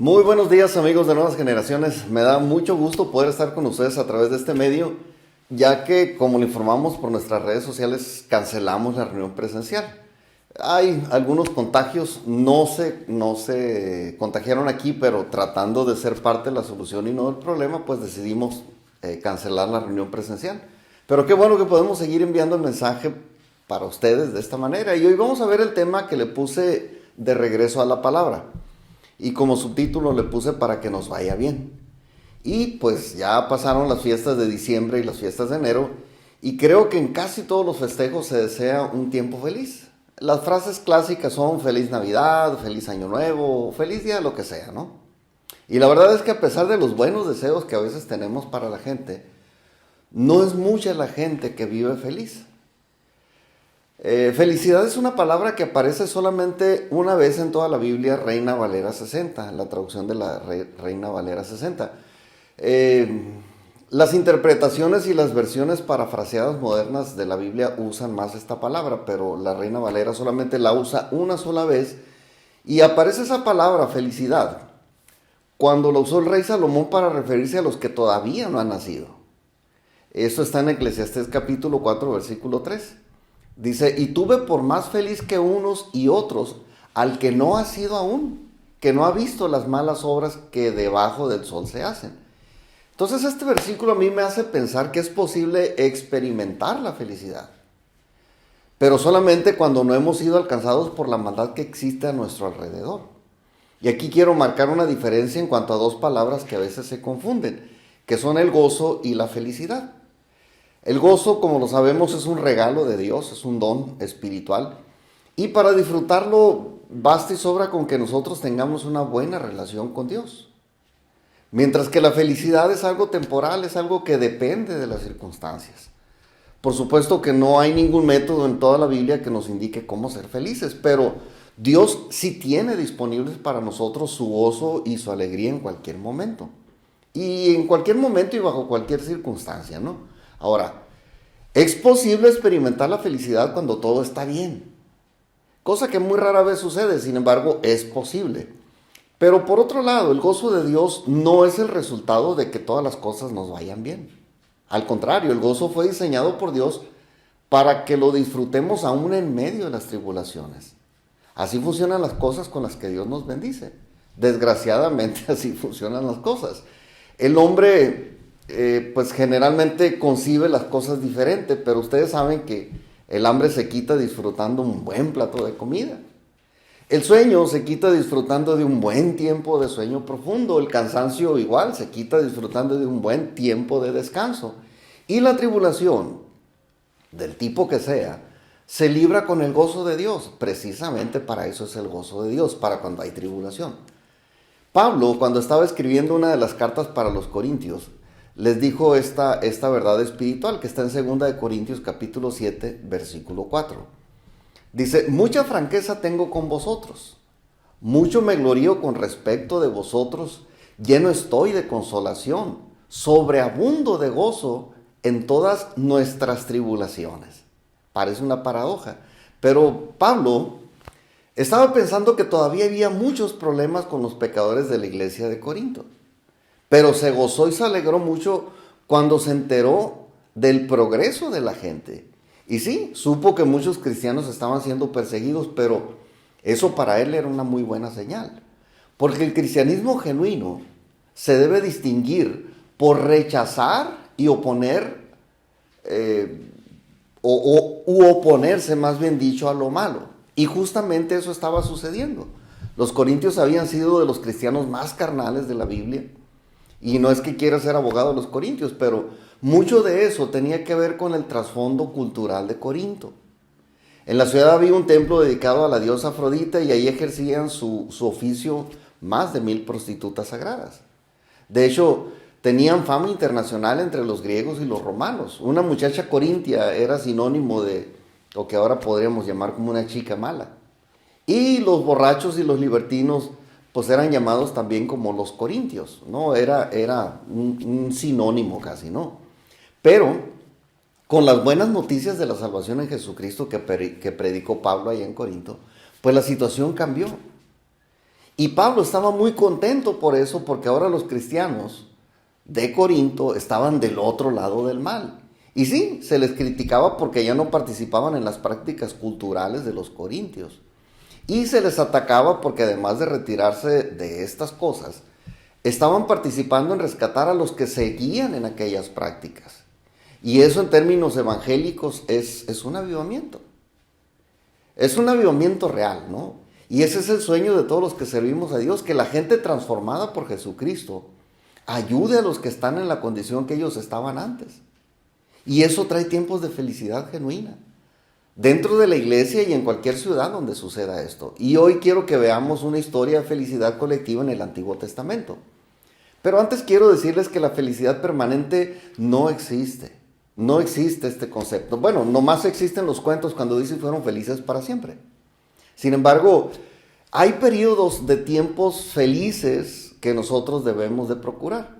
Muy buenos días, amigos de Nuevas Generaciones. Me da mucho gusto poder estar con ustedes a través de este medio, ya que, como le informamos por nuestras redes sociales, cancelamos la reunión presencial. Hay algunos contagios, no se contagiaron aquí, pero tratando de ser parte de la solución y no del problema, pues decidimos cancelar la reunión presencial. Pero qué bueno que podemos seguir enviando el mensaje para ustedes de esta manera. Y hoy vamos a ver el tema que le puse de regreso a la palabra. Y como subtítulo le puse para que nos vaya bien. Y pues ya pasaron las fiestas de diciembre y las fiestas de enero. Y creo que en casi todos los festejos se desea un tiempo feliz. Las frases clásicas son feliz Navidad, feliz Año Nuevo, feliz día, lo que sea, ¿no? Y la verdad es que a pesar de los buenos deseos que a veces tenemos para la gente, no es mucha la gente que vive feliz. Felicidad es una palabra que aparece solamente una vez en toda la Biblia, Reina Valera 60, la traducción de la Reina Valera 60. Las interpretaciones y las versiones parafraseadas modernas de la Biblia usan más esta palabra, pero la Reina Valera solamente la usa una sola vez y aparece esa palabra, felicidad, cuando la usó el rey Salomón para referirse a los que todavía no han nacido. Esto está en Eclesiastés capítulo 4, versículo 3. Dice, y tuve por más feliz que unos y otros al que no ha sido aún, que no ha visto las malas obras que debajo del sol se hacen. Entonces este versículo a mí me hace pensar que es posible experimentar la felicidad, pero solamente cuando no hemos sido alcanzados por la maldad que existe a nuestro alrededor. Y aquí quiero marcar una diferencia en cuanto a dos palabras que a veces se confunden, que son el gozo y la felicidad. El gozo, como lo sabemos, es un regalo de Dios, es un don espiritual. Y para disfrutarlo, basta y sobra con que nosotros tengamos una buena relación con Dios. Mientras que la felicidad es algo temporal, es algo que depende de las circunstancias. Por supuesto que no hay ningún método en toda la Biblia que nos indique cómo ser felices, pero Dios sí tiene disponibles para nosotros su gozo y su alegría en cualquier momento. Y en cualquier momento y bajo cualquier circunstancia, ¿no? Ahora, es posible experimentar la felicidad cuando todo está bien, cosa que muy rara vez sucede, sin embargo, es posible. Pero por otro lado, el gozo de Dios no es el resultado de que todas las cosas nos vayan bien. Al contrario, el gozo fue diseñado por Dios para que lo disfrutemos aún en medio de las tribulaciones. Así funcionan las cosas con las que Dios nos bendice. Desgraciadamente, así funcionan las cosas. El hombre pues generalmente concibe las cosas diferentes, pero ustedes saben que el hambre se quita disfrutando un buen plato de comida. El sueño se quita disfrutando de un buen tiempo de sueño profundo. El cansancio igual se quita disfrutando de un buen tiempo de descanso. Y la tribulación, del tipo que sea, se libra con el gozo de Dios. Precisamente para eso es el gozo de Dios, para cuando hay tribulación. Pablo, cuando estaba escribiendo una de las cartas para los Corintios, les dijo esta verdad espiritual que está en 2 de Corintios capítulo 7, versículo 4. Dice, mucha franqueza tengo con vosotros, mucho me glorío con respecto de vosotros, lleno estoy de consolación, sobreabundo de gozo en todas nuestras tribulaciones. Parece una paradoja, pero Pablo estaba pensando que todavía había muchos problemas con los pecadores de la iglesia de Corinto. Pero se gozó y se alegró mucho cuando se enteró del progreso de la gente. Y sí, supo que muchos cristianos estaban siendo perseguidos, pero eso para él era una muy buena señal. Porque el cristianismo genuino se debe distinguir por rechazar y oponer, u oponerse más bien dicho a lo malo. Y justamente eso estaba sucediendo. Los corintios habían sido de los cristianos más carnales de la Biblia. Y no es que quiera ser abogado de los corintios, pero mucho de eso tenía que ver con el trasfondo cultural de Corinto. En la ciudad había un templo dedicado a la diosa Afrodita y ahí ejercían su oficio más de 1000 prostitutas sagradas. De hecho, tenían fama internacional entre los griegos y los romanos. Una muchacha corintia era sinónimo de lo que ahora podríamos llamar como una chica mala. Y los borrachos y los libertinos pues eran llamados también como los corintios, ¿no? Era un sinónimo casi, ¿no? Pero con las buenas noticias de la salvación en Jesucristo que predicó Pablo allá en Corinto, pues la situación cambió. Y Pablo estaba muy contento por eso, porque ahora los cristianos de Corinto estaban del otro lado del mal. Y sí, se les criticaba porque ya no participaban en las prácticas culturales de los corintios. Y se les atacaba porque además de retirarse de estas cosas, estaban participando en rescatar a los que seguían en aquellas prácticas. Y eso en términos evangélicos es un avivamiento. Es un avivamiento real, ¿no? Y ese es el sueño de todos los que servimos a Dios, que la gente transformada por Jesucristo ayude a los que están en la condición que ellos estaban antes. Y eso trae tiempos de felicidad genuina, dentro de la iglesia y en cualquier ciudad donde suceda esto. Y hoy quiero que veamos una historia de felicidad colectiva en el Antiguo Testamento. Pero antes quiero decirles que la felicidad permanente no existe. No existe este concepto. Bueno, nomás existen los cuentos cuando dicen fueron felices para siempre. Sin embargo, hay periodos de tiempos felices que nosotros debemos de procurar.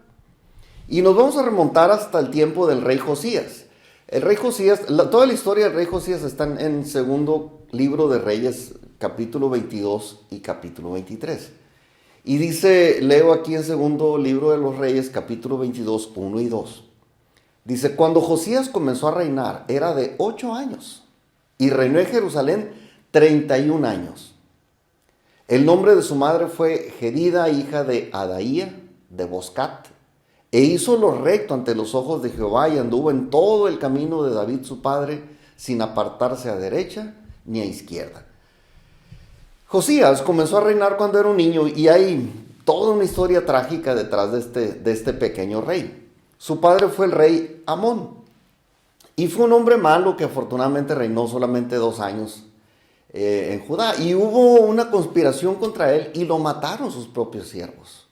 Y nos vamos a remontar hasta el tiempo del rey Josías. El rey Josías, toda la historia del rey Josías está en segundo libro de Reyes, capítulo 22 y capítulo 23. Y dice, leo aquí en segundo libro de los Reyes, capítulo 22, 1 y 2. Dice, cuando Josías comenzó a reinar, era de 8 años, y reinó en Jerusalén 31 años. El nombre de su madre fue Jedida, hija de Adaía, de Boscat, e hizo lo recto ante los ojos de Jehová, y anduvo en todo el camino de David su padre, sin apartarse a derecha ni a izquierda. Josías comenzó a reinar cuando era un niño, y hay toda una historia trágica detrás de este pequeño rey. Su padre fue el rey Amón, y fue un hombre malo que afortunadamente reinó solamente 2 años en Judá. Y hubo una conspiración contra él y lo mataron sus propios siervos.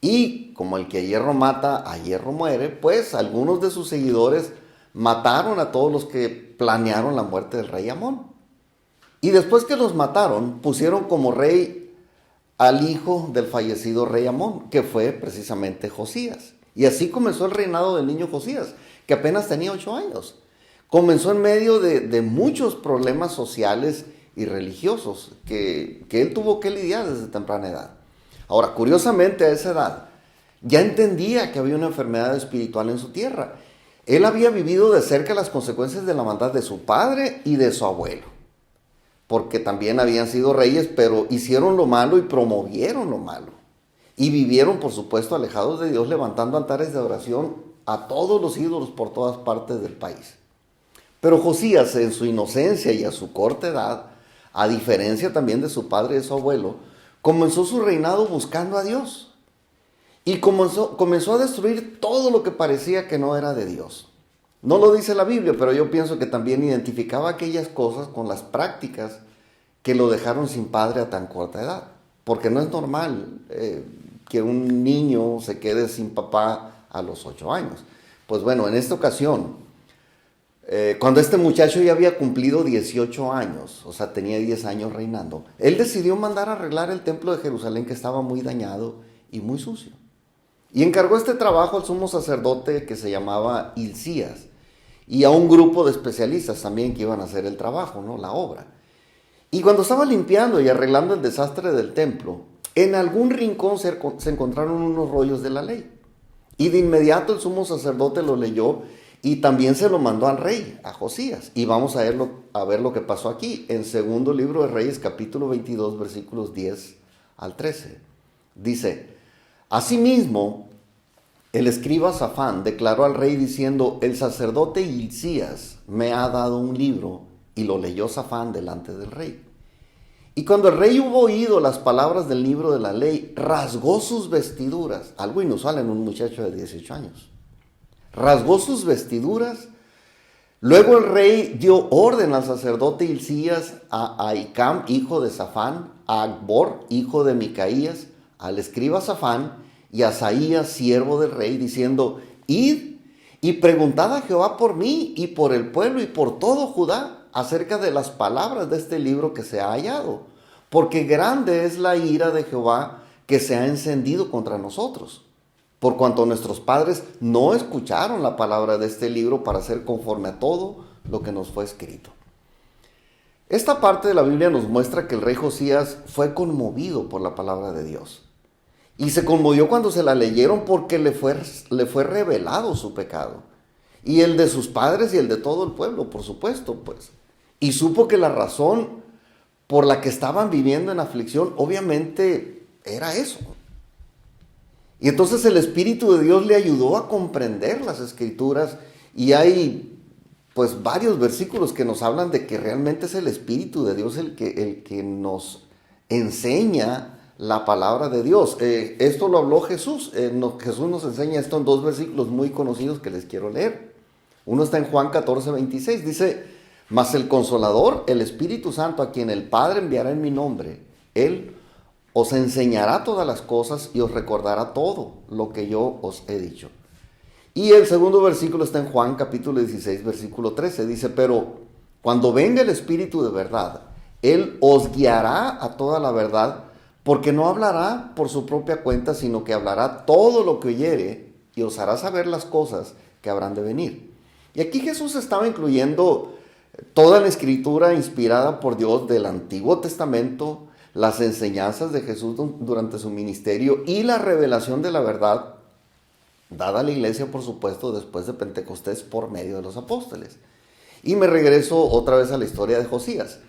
Y como el que a hierro mata, a hierro muere, pues algunos de sus seguidores mataron a todos los que planearon la muerte del rey Amón. Y después que los mataron, pusieron como rey al hijo del fallecido rey Amón, que fue precisamente Josías. Y así comenzó el reinado del niño Josías, que apenas tenía 8 años. Comenzó en medio de muchos problemas sociales y religiosos que él tuvo que lidiar desde temprana edad. Ahora, curiosamente a esa edad, ya entendía que había una enfermedad espiritual en su tierra. Él había vivido de cerca las consecuencias de la maldad de su padre y de su abuelo, porque también habían sido reyes, pero hicieron lo malo y promovieron lo malo. Y vivieron, por supuesto, alejados de Dios, levantando altares de adoración a todos los ídolos por todas partes del país. Pero Josías, en su inocencia y a su corta edad, a diferencia también de su padre y de su abuelo, comenzó su reinado buscando a Dios. Y comenzó a destruir todo lo que parecía que no era de Dios. No lo dice la Biblia, pero yo pienso que también identificaba aquellas cosas con las prácticas que lo dejaron sin padre a tan corta edad. Porque no es normal que un niño se quede sin papá a los 8 años. Pues bueno, en esta ocasión, cuando este muchacho ya había cumplido 18 años, o sea, tenía 10 años reinando, él decidió mandar a arreglar el templo de Jerusalén, que estaba muy dañado y muy sucio. Y encargó este trabajo al sumo sacerdote que se llamaba Hilcías, y a un grupo de especialistas también que iban a hacer el trabajo, ¿no? La obra. Y cuando estaba limpiando y arreglando el desastre del templo, en algún rincón se encontraron unos rollos de la ley. Y de inmediato el sumo sacerdote lo leyó y también se lo mandó al rey, a Josías. Y vamos a ver lo que pasó aquí, en segundo libro de Reyes, capítulo 22, versículos 10 al 13. Dice, asimismo, el escriba Safán declaró al rey diciendo, el sacerdote Hilcías me ha dado un libro, y lo leyó Safán delante del rey. Y cuando el rey hubo oído las palabras del libro de la ley, rasgó sus vestiduras, algo inusual en un muchacho de 18 años. Rasgó sus vestiduras. Luego el rey dio orden al sacerdote Hilcías, a Ahicam, hijo de Safán, a Acbor, hijo de Micaías, al escriba Safán y a Asaías, siervo del rey, diciendo, id y preguntad a Jehová por mí y por el pueblo y por todo Judá acerca de las palabras de este libro que se ha hallado, porque grande es la ira de Jehová que se ha encendido contra nosotros, por cuanto nuestros padres no escucharon la palabra de este libro para hacer conforme a todo lo que nos fue escrito. Esta parte de la Biblia nos muestra que el rey Josías fue conmovido por la palabra de Dios. Y se conmovió cuando se la leyeron porque le fue revelado su pecado. Y el de sus padres y el de todo el pueblo, por supuesto, pues. Y supo que la razón por la que estaban viviendo en aflicción, obviamente, era eso. Y entonces el Espíritu de Dios le ayudó a comprender las Escrituras. Y hay, pues, varios versículos que nos hablan de que realmente es el Espíritu de Dios el que nos enseña la palabra de Dios. Esto lo habló Jesús. Jesús nos enseña esto en dos versículos muy conocidos que les quiero leer. Uno está en Juan 14:26. Dice: mas el Consolador, el Espíritu Santo, a quien el Padre enviará en mi nombre, Él os enseñará todas las cosas y os recordará todo lo que yo os he dicho. Y el segundo versículo está en Juan capítulo 16, versículo 13. Dice: pero cuando venga el Espíritu de verdad, Él os guiará a toda la verdad, porque no hablará por su propia cuenta, sino que hablará todo lo que oyere y os hará saber las cosas que habrán de venir. Y aquí Jesús estaba incluyendo toda la escritura inspirada por Dios del Antiguo Testamento, las enseñanzas de Jesús durante su ministerio y la revelación de la verdad dada a la iglesia, por supuesto, después de Pentecostés por medio de los apóstoles. Y me regreso otra vez a la historia de Josías.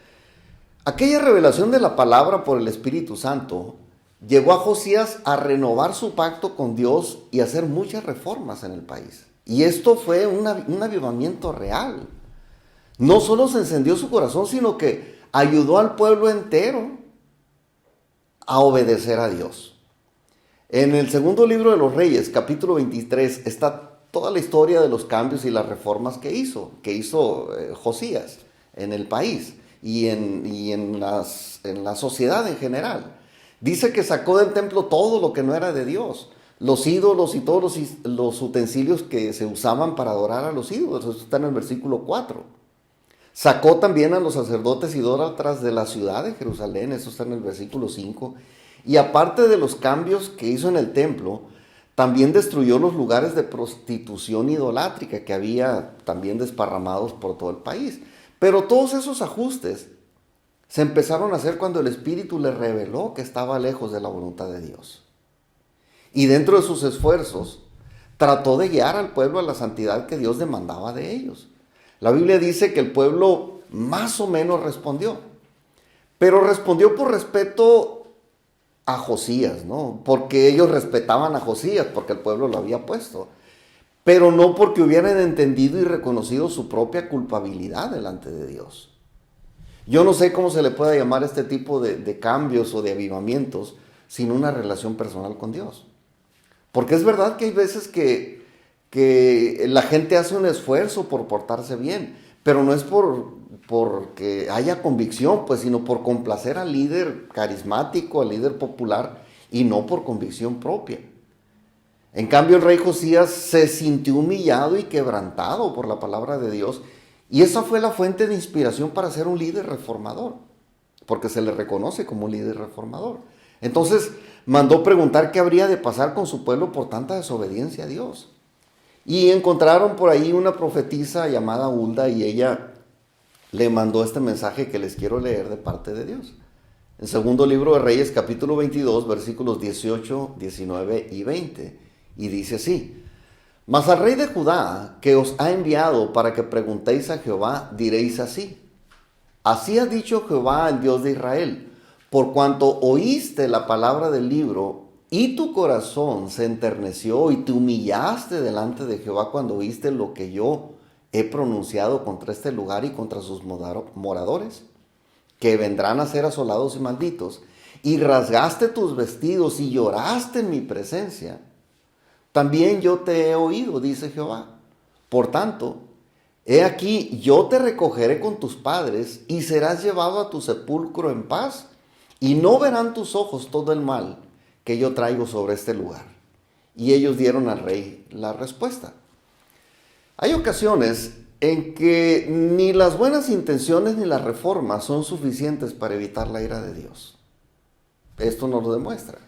Aquella revelación de la palabra por el Espíritu Santo llevó a Josías a renovar su pacto con Dios y a hacer muchas reformas en el país. Y esto fue un avivamiento real. No solo se encendió su corazón, sino que ayudó al pueblo entero a obedecer a Dios. En el segundo libro de los Reyes, capítulo 23, está toda la historia de los cambios y las reformas que hizo Josías en el país y en la sociedad en general. Dice que sacó del templo todo lo que no era de Dios, los ídolos y todos los utensilios que se usaban para adorar a los ídolos. Esto está en el versículo 4. Sacó también a los sacerdotes idólatras de la ciudad de Jerusalén. Eso está en el versículo 5. Y aparte de los cambios que hizo en el templo, también destruyó los lugares de prostitución idolátrica que había también desparramados por todo el país. Pero todos esos ajustes se empezaron a hacer cuando el Espíritu le reveló que estaba lejos de la voluntad de Dios. Y dentro de sus esfuerzos, trató de guiar al pueblo a la santidad que Dios demandaba de ellos. La Biblia dice que el pueblo más o menos respondió, pero respondió por respeto a Josías, ¿no? Porque ellos respetaban a Josías, porque el pueblo lo había puesto, pero no porque hubieran entendido y reconocido su propia culpabilidad delante de Dios. Yo no sé cómo se le puede llamar este tipo de cambios o de avivamientos sin una relación personal con Dios. Porque es verdad que hay veces que la gente hace un esfuerzo por portarse bien, pero no es porque haya convicción, pues, sino por complacer al líder carismático, al líder popular, y no por convicción propia. En cambio, el rey Josías se sintió humillado y quebrantado por la palabra de Dios, y esa fue la fuente de inspiración para ser un líder reformador, porque se le reconoce como un líder reformador. Entonces, mandó preguntar qué habría de pasar con su pueblo por tanta desobediencia a Dios. Y encontraron por ahí una profetisa llamada Hulda, y ella le mandó este mensaje que les quiero leer de parte de Dios. En segundo libro de Reyes, capítulo 22, versículos 18, 19 y 20. Y dice así: mas al rey de Judá, que os ha enviado para que preguntéis a Jehová, diréis así: así ha dicho Jehová, el Dios de Israel, por cuanto oíste la palabra del libro, y tu corazón se enterneció y te humillaste delante de Jehová cuando oíste lo que yo he pronunciado contra este lugar y contra sus moradores, que vendrán a ser asolados y malditos, y rasgaste tus vestidos y lloraste en mi presencia, también yo te he oído, dice Jehová. Por tanto, he aquí, yo te recogeré con tus padres y serás llevado a tu sepulcro en paz, y no verán tus ojos todo el mal que yo traigo sobre este lugar. Y ellos dieron al rey la respuesta. Hay ocasiones en que ni las buenas intenciones ni las reformas son suficientes para evitar la ira de Dios. Esto nos lo demuestra.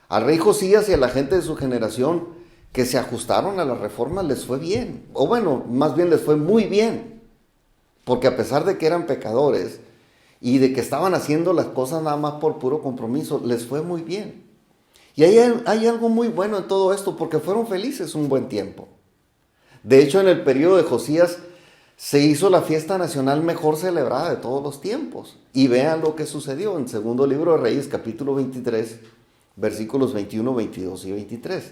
Al rey Josías y a la gente de su generación que se ajustaron a las reformas les fue bien. O bueno, más bien les fue muy bien. porque a pesar de que eran pecadores y de que estaban haciendo las cosas nada más por puro compromiso, les fue muy bien. Y hay algo muy bueno en todo esto, porque fueron felices un buen tiempo. De hecho, en el periodo de Josías se hizo la fiesta nacional mejor celebrada de todos los tiempos. Y vean lo que sucedió en segundo libro de Reyes, capítulo 23, versículos 21, 22 y 23.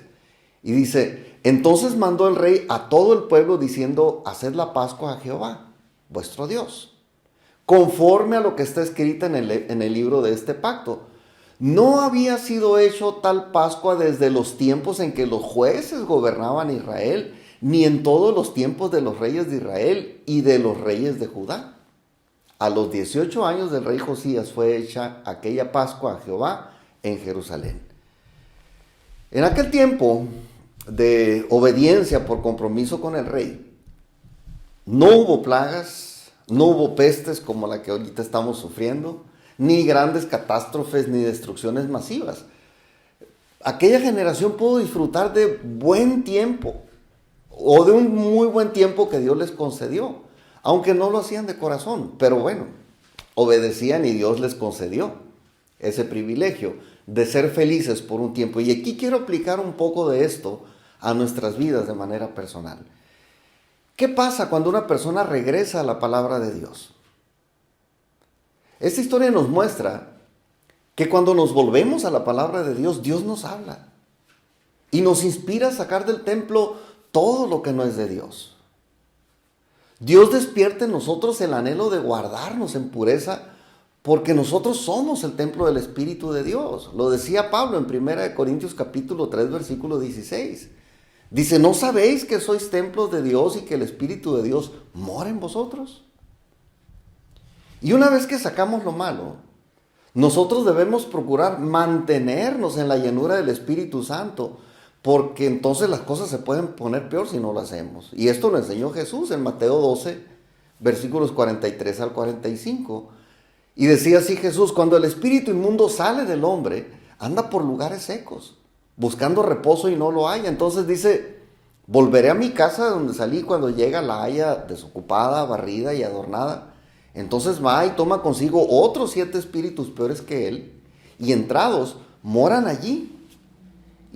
Y dice, entonces mandó el rey a todo el pueblo diciendo, haced la Pascua a Jehová, vuestro Dios, conforme a lo que está escrito en el libro de este pacto. No había sido hecho tal Pascua desde los tiempos en que los jueces gobernaban Israel, ni en todos los tiempos de los reyes de Israel y de los reyes de Judá. A los 18 años del rey Josías fue hecha aquella Pascua a Jehová en Jerusalén. En aquel tiempo de obediencia por compromiso con el rey, no hubo plagas, no hubo pestes como la que ahorita estamos sufriendo, ni grandes catástrofes, ni destrucciones masivas. Aquella generación pudo disfrutar de buen tiempo, o de un muy buen tiempo que Dios les concedió, aunque no lo hacían de corazón, pero bueno, obedecían y Dios les concedió ese privilegio de ser felices por un tiempo. Y aquí quiero aplicar un poco de esto a nuestras vidas de manera personal. ¿Qué pasa cuando una persona regresa a la palabra de Dios? Esta historia nos muestra que cuando nos volvemos a la palabra de Dios, Dios nos habla y nos inspira a sacar del templo todo lo que no es de Dios. Dios despierta en nosotros el anhelo de guardarnos en pureza, porque nosotros somos el templo del Espíritu de Dios. Lo decía Pablo en 1 Corintios capítulo 3, versículo 16. Dice, ¿no sabéis que sois templos de Dios y que el Espíritu de Dios mora en vosotros? Y una vez que sacamos lo malo, nosotros debemos procurar mantenernos en la llenura del Espíritu Santo, porque entonces las cosas se pueden poner peor si no lo hacemos. Y esto lo enseñó Jesús en Mateo 12, versículos 43 al 45. Y decía así Jesús, cuando el espíritu inmundo sale del hombre, anda por lugares secos, buscando reposo y no lo halla. Entonces dice, volveré a mi casa de donde salí, cuando llega la haya desocupada, barrida y adornada. Entonces va y toma consigo otros 7 espíritus peores que él, y entrados moran allí.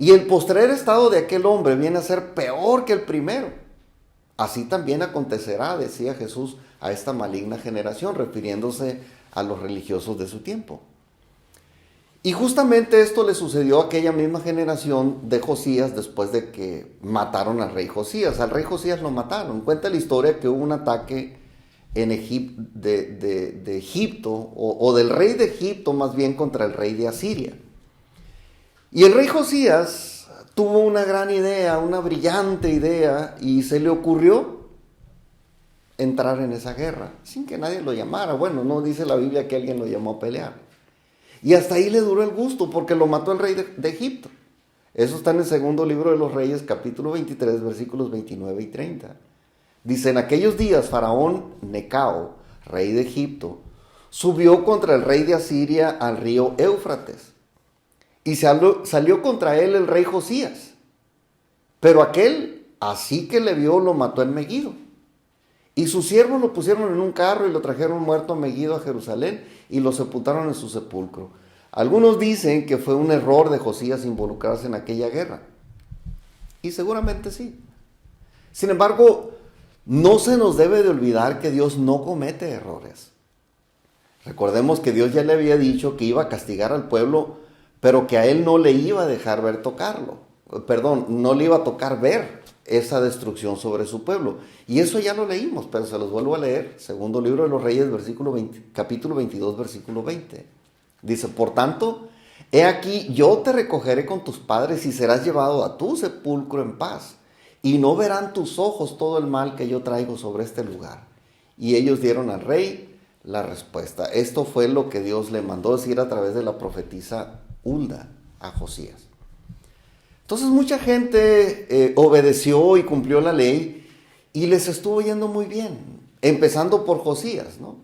Y el postrer estado de aquel hombre viene a ser peor que el primero. Así también acontecerá, decía Jesús, a esta maligna generación, refiriéndose a los religiosos de su tiempo. Y justamente esto le sucedió a aquella misma generación de Josías después de que mataron al rey Josías. Al rey Josías lo mataron. Cuenta la historia que hubo un ataque en de Egipto, o del rey de Egipto más bien, contra el rey de Asiria. Y el rey Josías tuvo una gran idea, una brillante idea, y se le ocurrió entrar en esa guerra, sin que nadie lo llamara. Bueno, no dice la Biblia que alguien lo llamó a pelear. Y hasta ahí le duró el gusto, porque lo mató el rey de Egipto. Eso está en el segundo libro de los Reyes, capítulo 23, versículos 29 y 30. Dice, en aquellos días Faraón Necao, rey de Egipto, subió contra el rey de Asiria al río Éufrates. Y salió contra él el rey Josías. Pero aquel, así que le vio, lo mató en Megido. Y sus siervos lo pusieron en un carro y lo trajeron muerto a Megido a Jerusalén y lo sepultaron en su sepulcro. Algunos dicen que fue un error de Josías involucrarse en aquella guerra. Y seguramente sí. Sin embargo, no se nos debe de olvidar que Dios no comete errores. Recordemos que Dios ya le había dicho que iba a castigar al pueblo, pero que a él no le iba a dejar ver no le iba a tocar ver esa destrucción sobre su pueblo. Y eso ya lo leímos, pero se los vuelvo a leer. Segundo libro de los Reyes, capítulo 22, versículo 20. Dice, por tanto, he aquí, yo te recogeré con tus padres y serás llevado a tu sepulcro en paz. Y no verán tus ojos todo el mal que yo traigo sobre este lugar. Y ellos dieron al rey la respuesta. Esto fue lo que Dios le mandó decir a través de la profetisa Hulda a Josías. Entonces mucha gente obedeció y cumplió la ley y les estuvo yendo muy bien, empezando por Josías, ¿no?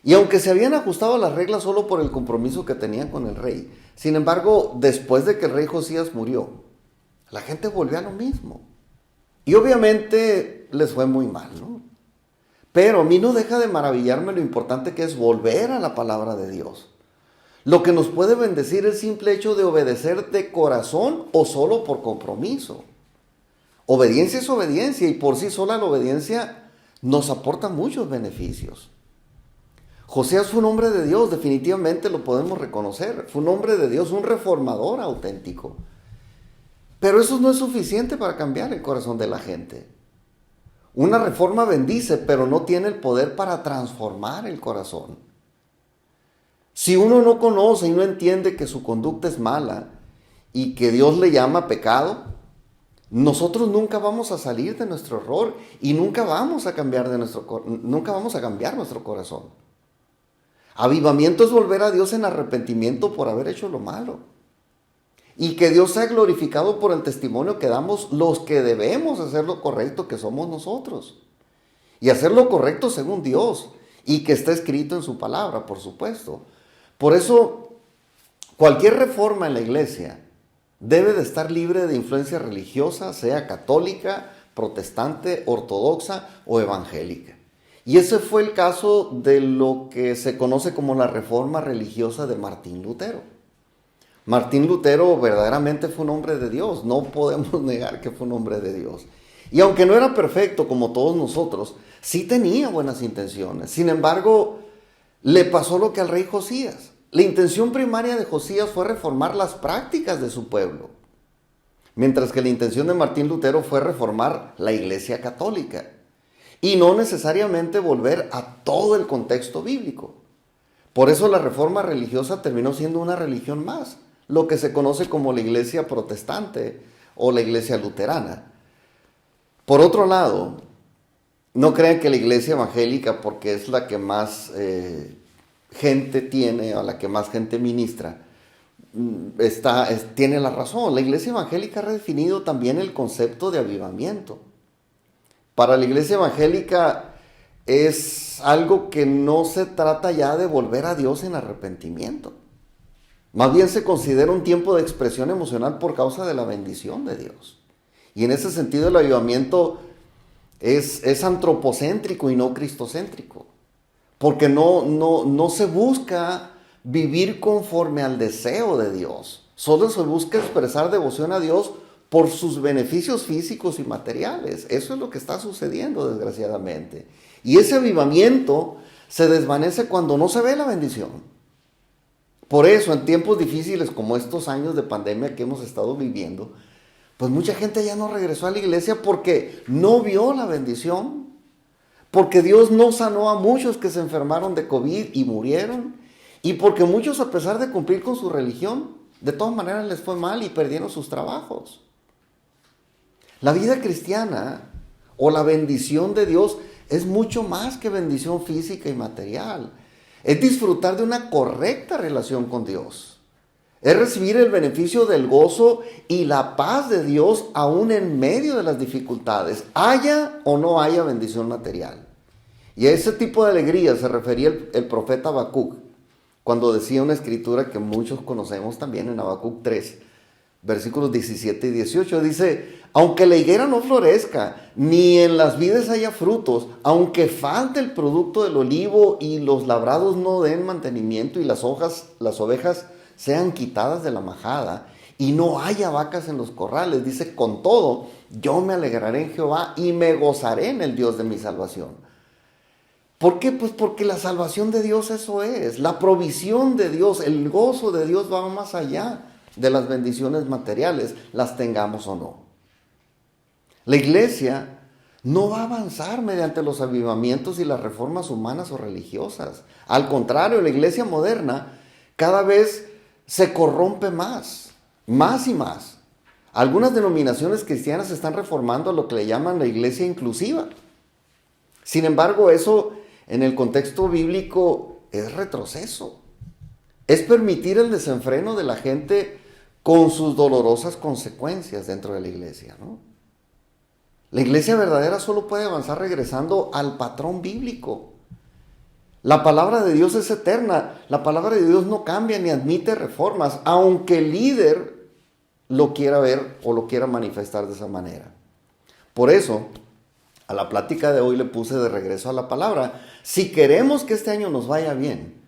Y aunque se habían ajustado a las reglas solo por el compromiso que tenían con el rey, sin embargo, después de que el rey Josías murió, la gente volvió a lo mismo. Y obviamente les fue muy mal, ¿no? Pero a mí no deja de maravillarme lo importante que es volver a la palabra de Dios. Lo que nos puede bendecir es el simple hecho de obedecer de corazón o solo por compromiso. Obediencia es obediencia y por sí sola la obediencia nos aporta muchos beneficios. Josías fue un hombre de Dios, definitivamente lo podemos reconocer. Fue un hombre de Dios, un reformador auténtico. Pero eso no es suficiente para cambiar el corazón de la gente. Una reforma bendice, pero no tiene el poder para transformar el corazón. Si uno no conoce y no entiende que su conducta es mala y que Dios le llama pecado, nosotros nunca vamos a salir de nuestro error y nunca vamos a cambiar nuestro corazón. Avivamiento es volver a Dios en arrepentimiento por haber hecho lo malo. Y que Dios sea glorificado por el testimonio que damos los que debemos hacer lo correcto, que somos nosotros. Y hacer lo correcto según Dios y que está escrito en su palabra, por supuesto. Por eso, cualquier reforma en la iglesia debe de estar libre de influencia religiosa, sea católica, protestante, ortodoxa o evangélica. Y ese fue el caso de lo que se conoce como la reforma religiosa de Martín Lutero. Martín Lutero verdaderamente fue un hombre de Dios, no podemos negar que fue un hombre de Dios. Y aunque no era perfecto como todos nosotros, sí tenía buenas intenciones. Sin embargo, le pasó lo que al rey Josías. La intención primaria de Josías fue reformar las prácticas de su pueblo, mientras que la intención de Martín Lutero fue reformar la Iglesia Católica y no necesariamente volver a todo el contexto bíblico. Por eso la reforma religiosa terminó siendo una religión más, lo que se conoce como la Iglesia Protestante o la Iglesia Luterana. Por otro lado, no crean que la Iglesia Evangélica, porque es la que más gente tiene, a la que más gente ministra, tiene la razón. La Iglesia Evangélica ha redefinido también el concepto de avivamiento. Para la Iglesia Evangélica es algo que no se trata ya de volver a Dios en arrepentimiento. Más bien se considera un tiempo de expresión emocional por causa de la bendición de Dios. Y en ese sentido el avivamiento es antropocéntrico y no cristocéntrico. Porque no se busca vivir conforme al deseo de Dios. Solo se busca expresar devoción a Dios por sus beneficios físicos y materiales. Eso es lo que está sucediendo, desgraciadamente. Y ese avivamiento se desvanece cuando no se ve la bendición. Por eso, en tiempos difíciles como estos años de pandemia que hemos estado viviendo, pues mucha gente ya no regresó a la iglesia porque no vio la bendición. Porque Dios no sanó a muchos que se enfermaron de COVID y murieron. Y porque muchos, a pesar de cumplir con su religión, de todas maneras les fue mal y perdieron sus trabajos. La vida cristiana o la bendición de Dios es mucho más que bendición física y material. Es disfrutar de una correcta relación con Dios. Es recibir el beneficio del gozo y la paz de Dios aún en medio de las dificultades, haya o no haya bendición material. Y a ese tipo de alegría se refería el profeta Habacuc, cuando decía una escritura que muchos conocemos también en Habacuc 3, versículos 17 y 18, dice: aunque la higuera no florezca, ni en las vides haya frutos, aunque falte el producto del olivo y los labrados no den mantenimiento y las ovejas sean quitadas de la majada y no haya vacas en los corrales, dice: con todo, yo me alegraré en Jehová y me gozaré en el Dios de mi salvación. ¿Por qué? Pues porque la salvación de Dios eso es, la provisión de Dios, el gozo de Dios va más allá de las bendiciones materiales, las tengamos o no. La iglesia no va a avanzar mediante los avivamientos y las reformas humanas o religiosas. Al contrario, la iglesia moderna cada vez se corrompe más y más. Algunas denominaciones cristianas están reformando lo que le llaman la iglesia inclusiva. Sin embargo, eso en el contexto bíblico es retroceso. Es permitir el desenfreno de la gente con sus dolorosas consecuencias dentro de la iglesia, ¿no? La iglesia verdadera solo puede avanzar regresando al patrón bíblico. La palabra de Dios es eterna. La palabra de Dios no cambia ni admite reformas, aunque el líder lo quiera ver o lo quiera manifestar de esa manera. Por eso, A la plática de hoy le puse de regreso a la palabra. Si queremos que este año nos vaya bien,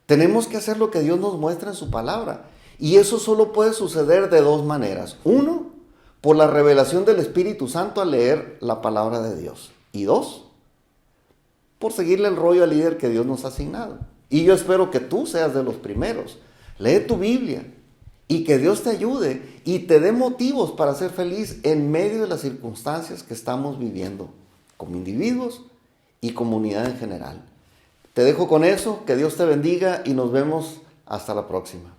tenemos que hacer lo que Dios nos muestra en su palabra. Y eso solo puede suceder de dos maneras. Uno, por la revelación del Espíritu Santo al leer la palabra de Dios. Y dos, por seguirle el rollo al líder que Dios nos ha asignado. Y yo espero que tú seas de los primeros. Lee tu Biblia y que Dios te ayude y te dé motivos para ser feliz en medio de las circunstancias que estamos viviendo como individuos y comunidad en general. Te dejo con eso, que Dios te bendiga y nos vemos hasta la próxima.